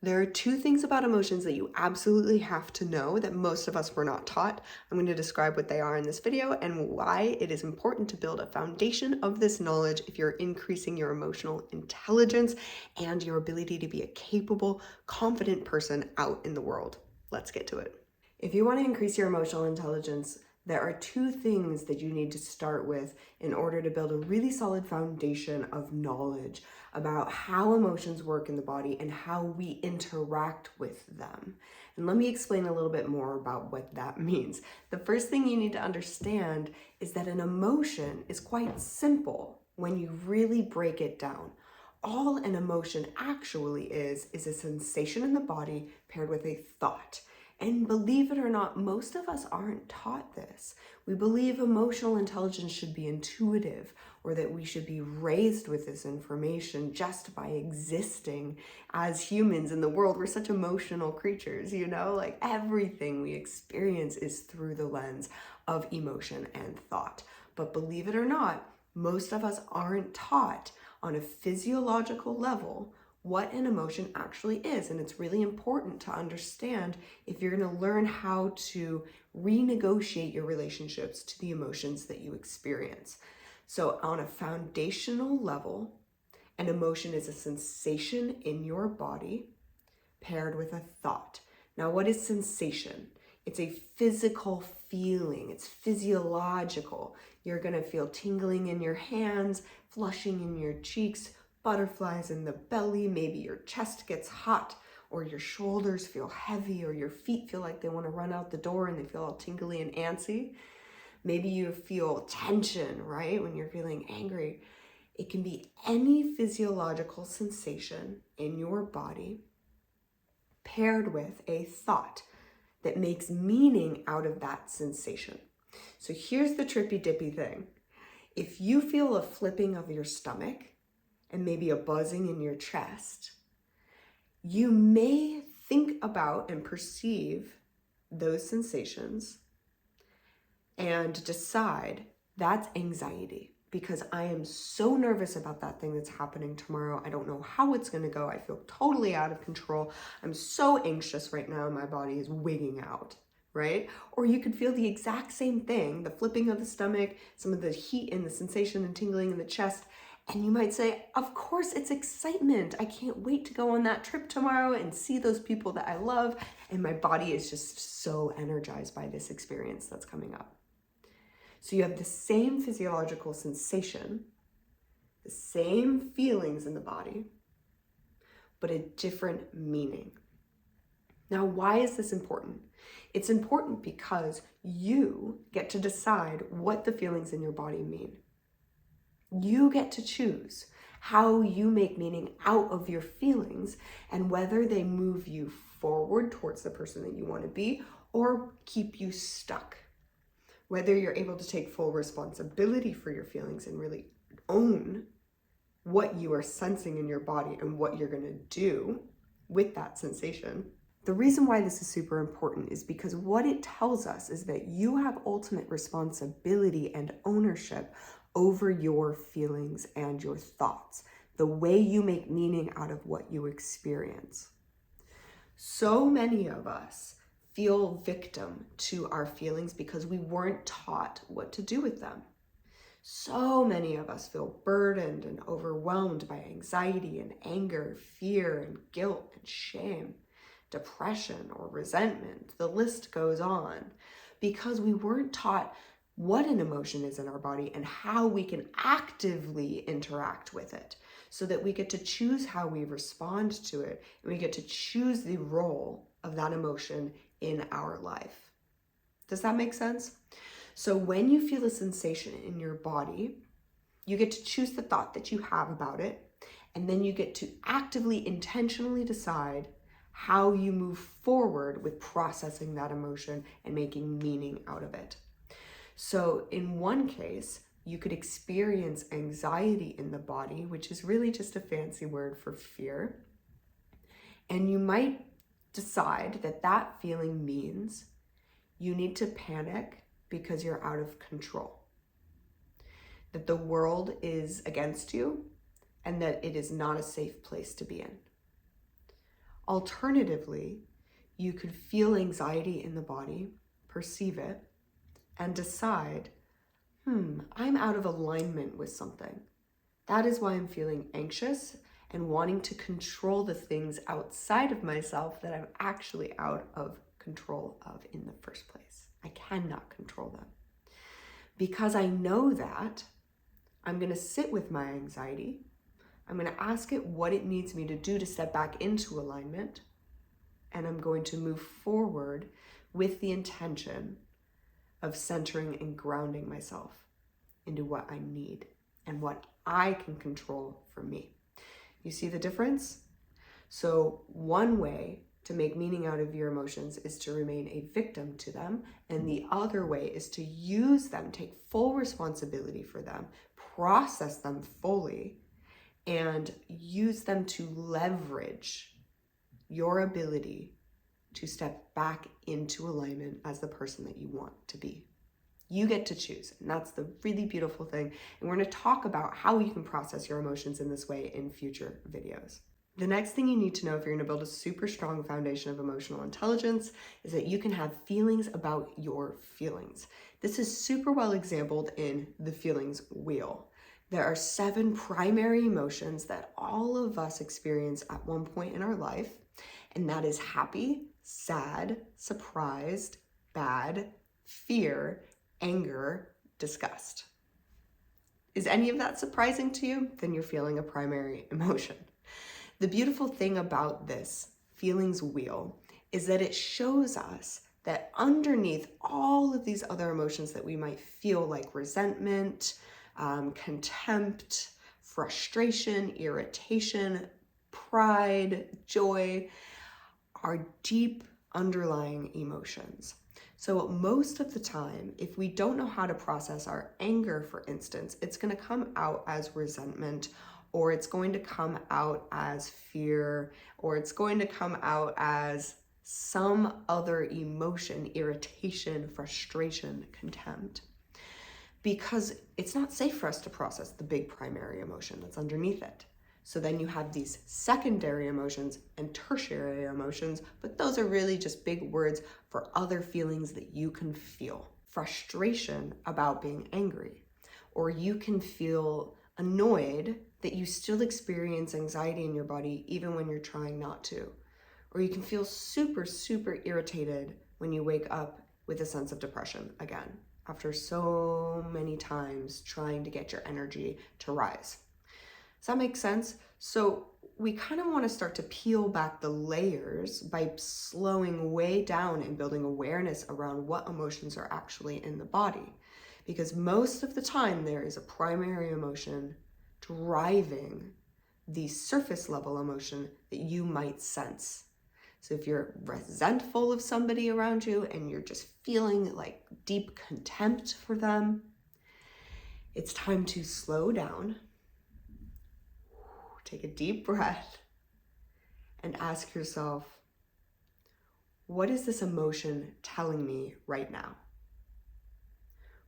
There are two things about emotions that you absolutely have to know that most of us were not taught. I'm going to describe what they are in this video and why it is important to build a foundation of this knowledge if you're increasing your emotional intelligence and your ability to be a capable, confident person out in the world. Let's get to it. If you want to increase your emotional intelligence, there are two things that you need to start with in order to build a really solid foundation of knowledge about how emotions work in the body and how we interact with them. And let me explain a little bit more about what that means. The first thing you need to understand is that an emotion is quite simple when you really break it down. All an emotion actually is a sensation in the body paired with a thought. And believe it or not, most of us aren't taught this. We believe emotional intelligence should be intuitive, or that we should be raised with this information just by existing as humans in the world. We're such emotional creatures, like everything we experience is through the lens of emotion and thought. But believe it or not, most of us aren't taught on a physiological level what an emotion actually is. And it's really important to understand if you're going to learn how to renegotiate your relationships to the emotions that you experience. So on a foundational level, an emotion is a sensation in your body paired with a thought. Now, what is sensation? It's a physical feeling. It's physiological. You're going to feel tingling in your hands, flushing in your cheeks, butterflies in the belly, maybe your chest gets hot, or your shoulders feel heavy, or your feet feel like they want to run out the door and they feel all tingly and antsy. Maybe you feel tension, right? When you're feeling angry. It can be any physiological sensation in your body paired with a thought that makes meaning out of that sensation. So here's the trippy dippy thing. If you feel a flipping of your stomach, and maybe a buzzing in your chest, you may think about and perceive those sensations and decide that's anxiety because I am so nervous about that thing that's happening tomorrow. I don't know how it's going to go. I feel totally out of control. I'm so anxious right now. My body is wigging out, right? Or you could feel the exact same thing, the flipping of the stomach, some of the heat and the sensation and tingling in the chest. And you might say, of course, it's excitement. I can't wait to go on that trip tomorrow and see those people that I love. And my body is just so energized by this experience that's coming up. So you have the same physiological sensation, the same feelings in the body, but a different meaning. Now, why is this important? It's important because you get to decide what the feelings in your body mean. You get to choose how you make meaning out of your feelings and whether they move you forward towards the person that you want to be or keep you stuck. Whether you're able to take full responsibility for your feelings and really own what you are sensing in your body and what you're going to do with that sensation. The reason why this is super important is because what it tells us is that you have ultimate responsibility and ownership over your feelings and your thoughts, the way you make meaning out of what you experience. So many of us feel victim to our feelings because we weren't taught what to do with them. So many of us feel burdened and overwhelmed by anxiety and anger, fear and guilt and shame, depression or resentment. The list goes on because we weren't taught what an emotion is in our body and how we can actively interact with it so that we get to choose how we respond to it and we get to choose the role of that emotion in our life. Does that make sense? So when you feel a sensation in your body, you get to choose the thought that you have about it, and then you get to actively, intentionally decide how you move forward with processing that emotion and making meaning out of it. So in one case, you could experience anxiety in the body, which is really just a fancy word for fear. And you might decide that that feeling means you need to panic because you're out of control, that the world is against you and that it is not a safe place to be in. Alternatively, you could feel anxiety in the body, perceive it, and decide, I'm out of alignment with something. That is why I'm feeling anxious and wanting to control the things outside of myself that I'm actually out of control of in the first place. I cannot control them. Because I know that, I'm going to sit with my anxiety. I'm going to ask it what it needs me to do to step back into alignment. And I'm going to move forward with the intention of centering and grounding myself into what I need and what I can control for me. You see the difference? So one way to make meaning out of your emotions is to remain a victim to them, and the other way is to use them, take full responsibility for them, process them fully, and use them to leverage your ability to step back into alignment as the person that you want to be. You get to choose, and that's the really beautiful thing. And we're going to talk about how you can process your emotions in this way in future videos. The next thing you need to know if you're going to build a super strong foundation of emotional intelligence is that you can have feelings about your feelings. This is super well exampled in the feelings wheel. There are 7 primary emotions that all of us experience at one point in our life, and that is happy, sad, surprised, bad, fear, anger, disgust. Is any of that surprising to you? Then you're feeling a primary emotion. The beautiful thing about this feelings wheel is that it shows us that underneath all of these other emotions that we might feel, like resentment, contempt, frustration, irritation, pride, joy, are deep underlying emotions. So most of the time, if we don't know how to process our anger, for instance, it's going to come out as resentment, or it's going to come out as fear, or it's going to come out as some other emotion, irritation, frustration, contempt. Because it's not safe for us to process the big primary emotion that's underneath it. So then you have these secondary emotions and tertiary emotions, but those are really just big words for other feelings that you can feel. Frustration about being angry, or you can feel annoyed that you still experience anxiety in your body even when you're trying not to. Or you can feel super, super irritated when you wake up with a sense of depression again, after so many times trying to get your energy to rise. Does that make sense? So we kind of want to start to peel back the layers by slowing way down and building awareness around what emotions are actually in the body. Because most of the time there is a primary emotion driving the surface level emotion that you might sense. So if you're resentful of somebody around you and you're just feeling like deep contempt for them, it's time to slow down, take a deep breath, and ask yourself, what is this emotion telling me right now?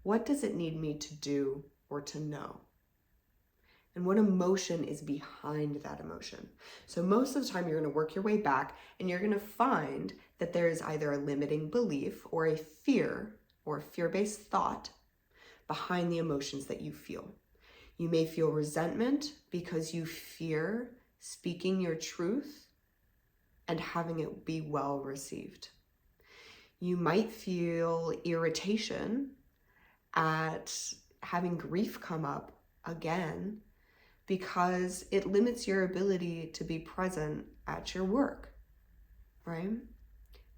What does it need me to do or to know? And what emotion is behind that emotion? So most of the time you're going to work your way back and you're going to find that there is either a limiting belief or a fear or a fear-based thought behind the emotions that you feel. You may feel resentment because you fear speaking your truth and having it be well received. You might feel irritation at having grief come up again because it limits your ability to be present at your work, right?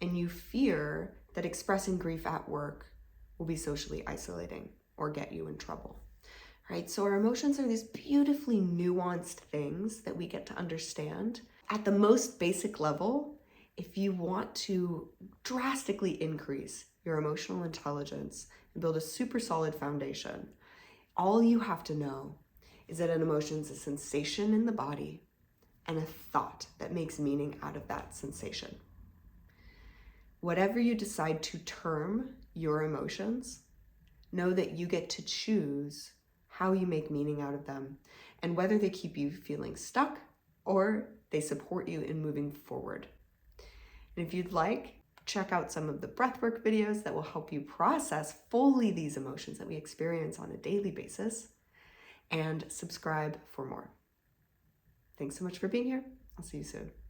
And you fear that expressing grief at work will be socially isolating or get you in trouble, right? So our emotions are these beautifully nuanced things that we get to understand. At the most basic level, if you want to drastically increase your emotional intelligence and build a super solid foundation, all you have to know is that an emotion is a sensation in the body and a thought that makes meaning out of that sensation. Whatever you decide to term your emotions, know that you get to choose how you make meaning out of them and whether they keep you feeling stuck or they support you in moving forward. And if you'd like, check out some of the breathwork videos that will help you process fully these emotions that we experience on a daily basis, and subscribe for more. Thanks so much for being here. I'll see you soon.